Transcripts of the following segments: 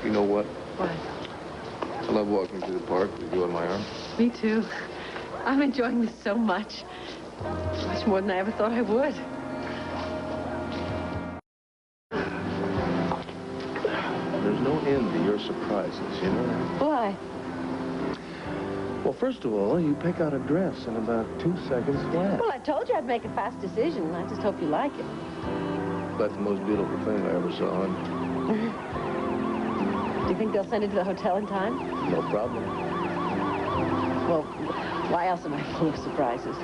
You know what? What? I love walking through the park with you on my arm. Me too. I'm enjoying this so much. Much more than I ever thought I would. There's no end to your surprises, you know? Why? Well, first of all, you pick out a dress in about 2 seconds flat. Well, I told you I'd make a fast decision. I just hope you like it. That's the most beautiful thing I ever saw. Do you think they'll send it to the hotel in time? No problem. Well, why else am I full of surprises?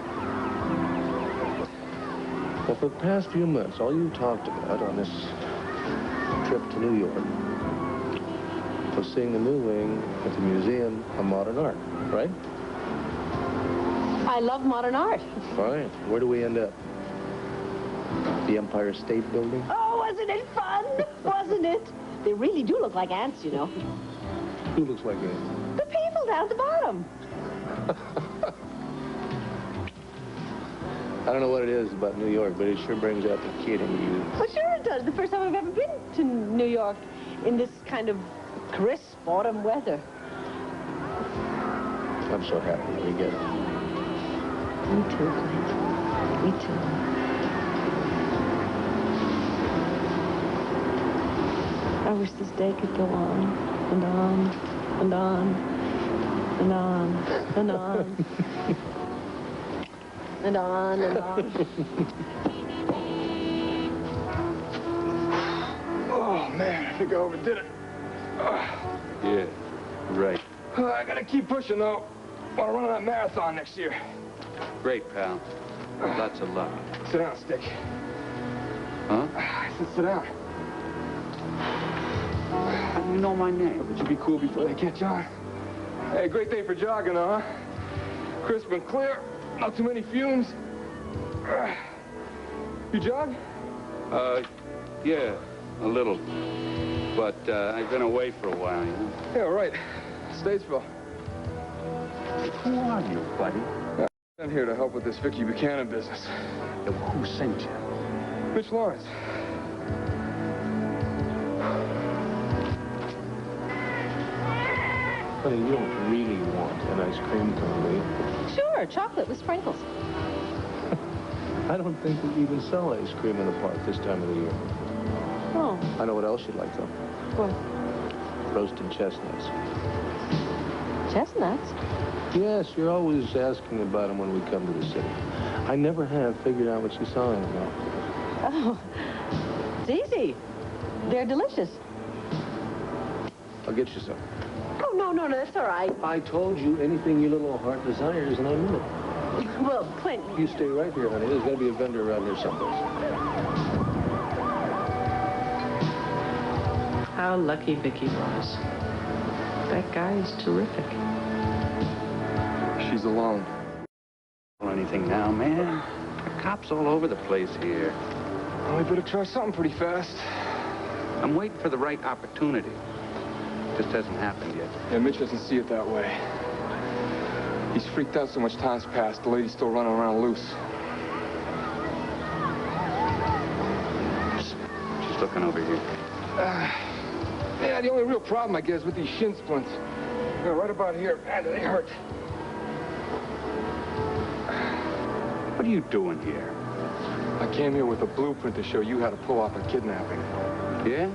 Well, for the past few months, all you talked about on this trip to New York was seeing the new wing at the Museum of Modern Art, right? I love modern art. Fine. Where do we end up? The Empire State Building? Oh, wasn't it fun? Wasn't it? They really do look like ants, you know. Who looks like ants? The people down at the bottom. I don't know what it is about New York, but it sure brings out the kid in you. Well, sure it does. The first time I've ever been to New York in this kind of crisp autumn weather. I'm so happy we get it. Me too, Clint. Me too. I wish this day could go on and on and on and on and on and on and on. Oh, man, I think I overdid it. Yeah, right. I gotta keep pushing, though. Want to run that marathon next year. Great, pal. Lots of luck. Sit down, Stick. Huh? I said sit down. How do you know my name? Would you be cool before they catch on? Hey, great day for jogging, though, huh? Crisp and clear, not too many fumes. You jog? Yeah, a little. But I've been away for a while, you know. Yeah, right. Statesville. Who are you, buddy? I'm here to help with this Vicky Buchanan business. Who sent you? Mitch Lawrence. Honey, you don't really want an ice cream cone, do you? Sure, chocolate with sprinkles. I don't think we even sell ice cream in the park this time of the year. Oh. I know what else you'd like, though. What? Roasted chestnuts. Chestnuts? Yes, you're always asking about them when we come to the city. I never have figured out what you saw in them, though. Oh, it's easy. They're delicious. I'll get you some. Oh, no, that's all right. I told you anything your little heart desires, and I meant it. Well, Clint... You stay right here, honey. There's got to be a vendor around here someplace. How lucky Vicky was. That guy is terrific. She's alone. Or anything now, man. There are cops all over the place here. Well, we better try something pretty fast. I'm waiting for the right opportunity. Just hasn't happened yet. Yeah, Mitch doesn't see it that way. He's freaked out so much time's passed, the lady's still running around loose. She's looking over here. Yeah, the only real problem, I guess, with these shin splints. Yeah, right about here. Man, they hurt. What are you doing here? I came here with a blueprint to show you how to pull off a kidnapping. Yeah?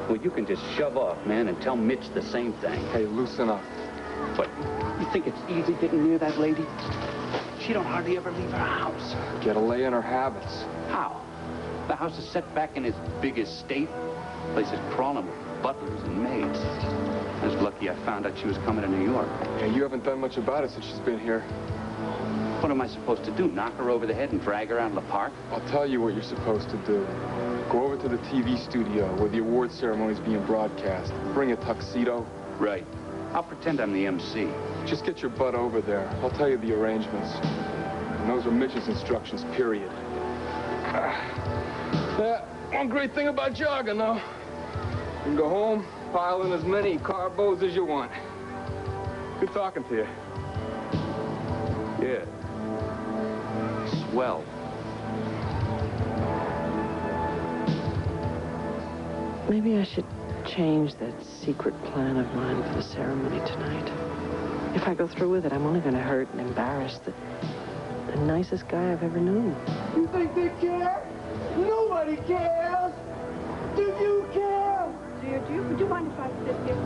Well, you can just shove off, man, and tell Mitch the same thing. Hey, loosen up. What, you think it's easy getting near that lady? She don't hardly ever leave her house. Get a lay in her habits. How? The house is set back in its big estate. The place is crawling with butlers and maids. I was lucky I found out she was coming to New York. Yeah, you haven't done much about it since she's been here. What am I supposed to do? Knock her over the head and drag her out of the park? I'll tell you what you're supposed to do. Go over to the TV studio where the award ceremony's being broadcast. Bring a tuxedo. Right. I'll pretend I'm the MC. Just get your butt over there. I'll tell you the arrangements. And those are Mitch's instructions, period. Yeah, one great thing about jogging, though. You can go home, pile in as many carbos as you want. Good talking to you. Yeah. Swell. Maybe I should change that secret plan of mine for the ceremony tonight. If I go through with it, I'm only going to hurt and embarrass the nicest guy I've ever known. You think they care? Nobody cares. Do you care? Would you mind if I sit here?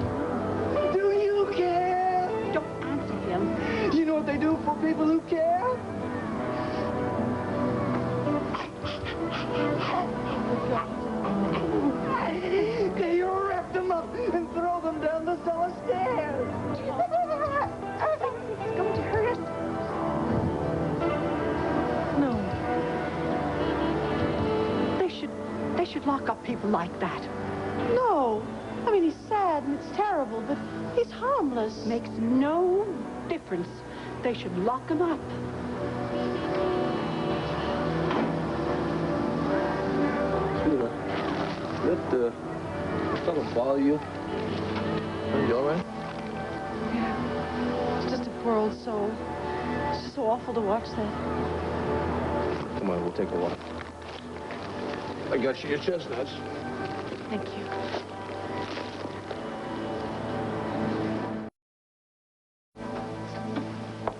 Do you care? Don't answer him. You know what they do for people who care? They wrap them up and throw them down the cellar stairs. It's going to hurt us. No. They should lock up people like that. No. I mean, he's sad and it's terrible, but he's harmless. Makes no difference. They should lock him up. Sweetheart, that fellow bother you? Are you all right? Yeah. It's just a poor old soul. It's just so awful to watch that. Come on, we'll take a walk. I got you your chestnuts. Thank you.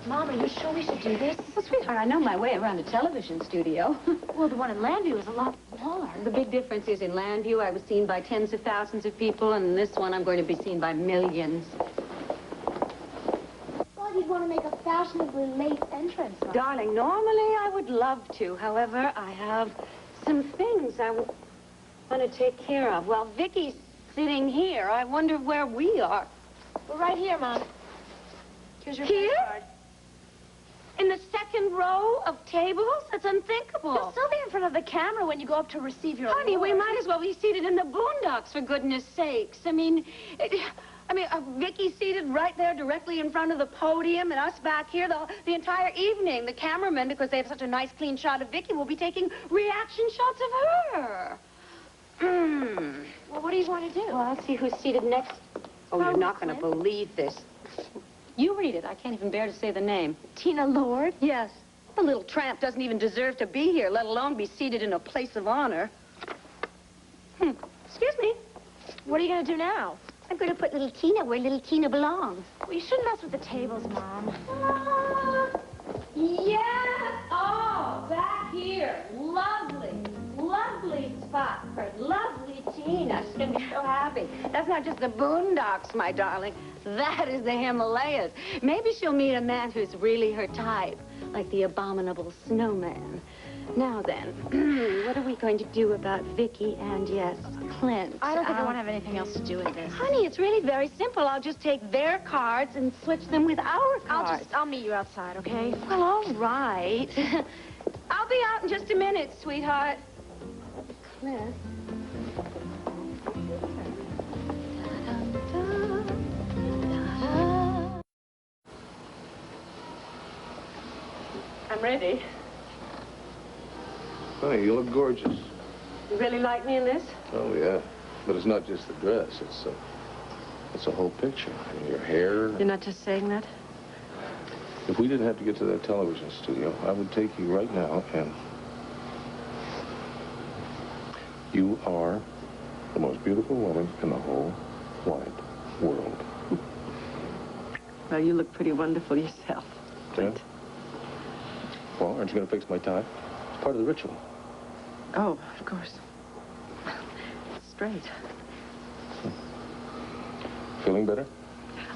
Mom, are you sure we should do this? Well, sweetheart, I know my way around a television studio. Well, the one in Landview is a lot smaller. The big difference is in Landview, I was seen by tens of thousands of people, and in this one, I'm going to be seen by millions. Well, you'd want to make a fashionably late entrance. Right? Darling, normally I would love to. However, I have some things I want to take care of. Well, Vicky's sitting here. I wonder where we are. We're right here, Mom. Here's your Here? card. In the second row of tables? That's unthinkable. You'll still be in front of the camera when you go up to receive your Honey, we award. might as well be seated in the boondocks, for goodness sakes. I mean, Vicky's seated right there directly in front of the podium, and us back here the entire evening. The cameramen, because they have such a nice, clean shot of Vicky, will be taking reaction shots of her. Well, what do you want to do? Well, I'll see who's seated next. Oh, you're not going to believe this. You read it. I can't even bear to say the name. Tina Lord? Yes. The little tramp doesn't even deserve to be here, let alone be seated in a place of honor. Excuse me. What are you going to do now? I'm going to put little Tina where little Tina belongs. Well, you shouldn't mess with the tables, Mom. Yes! Oh, back here. Lovely, lovely spot for lovely Tina. She's going to be so happy. That's not just the boondocks, my darling. That is the Himalayas. Maybe she'll meet a man who's really her type, like the abominable snowman. Now then, what are we going to do about Vicky and, yes, Clint? I don't think I want to have anything else to do with this. Honey, it's really very simple. I'll just take their cards and switch them with our cards. I'll meet you outside, okay? Well, all right. I'll be out in just a minute, sweetheart. Clint. I'm ready. Honey, you look gorgeous. You really like me in this? Oh, yeah. But it's not just the dress. It's a whole picture. I mean, your hair. You're not just saying that? If we didn't have to get to that television studio, I would take you right now and... You are the most beautiful woman in the whole wide world. Well, you look pretty wonderful yourself. Yeah? Well, aren't you going to fix my tie? It's part of the ritual. Oh, of course. Straight. Feeling better?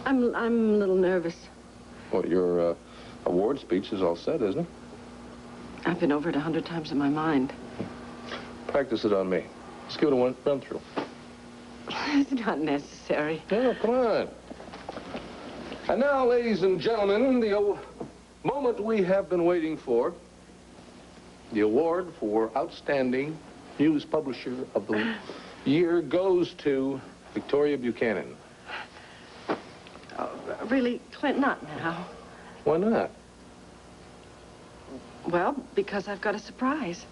I'm a little nervous. Well, your award speech is all set, isn't it? I've been over it 100 times in my mind. Practice it on me. Just give it a run through. It's not necessary. No, come on. And now, ladies and gentlemen, the moment we have been waiting for. The award for Outstanding News Publisher of the Year goes to Victoria Buchanan. Oh, really, Clint, not now. Why not? Well, because I've got a surprise.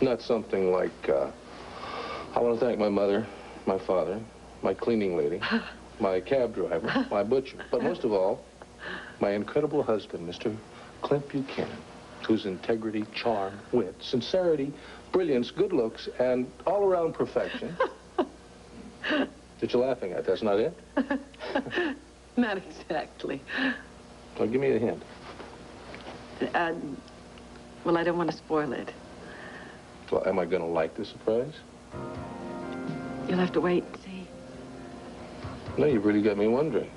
Not something like, I want to thank my mother, my father, my cleaning lady, my cab driver, my butcher, but most of all, my incredible husband, Mr. Clint Buchanan, whose integrity, charm, wit, sincerity, brilliance, good looks, and all-around perfection What you laughing at? That's not it? Not exactly. Well, give me a hint. Well, I don't want to spoil it. Well, am I going to like the surprise? You'll have to wait and see. No, you've really got me wondering.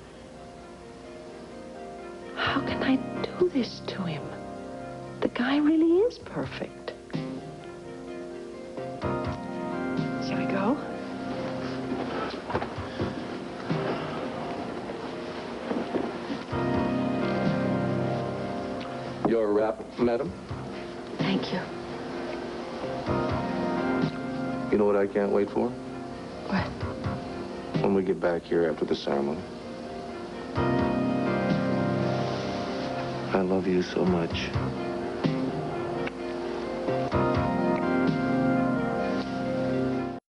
How can I do this to him? The guy really is perfect. Shall we go? Your wrap, madam? Thank you. You know what I can't wait for? What? When we get back here after the ceremony. I love you so much.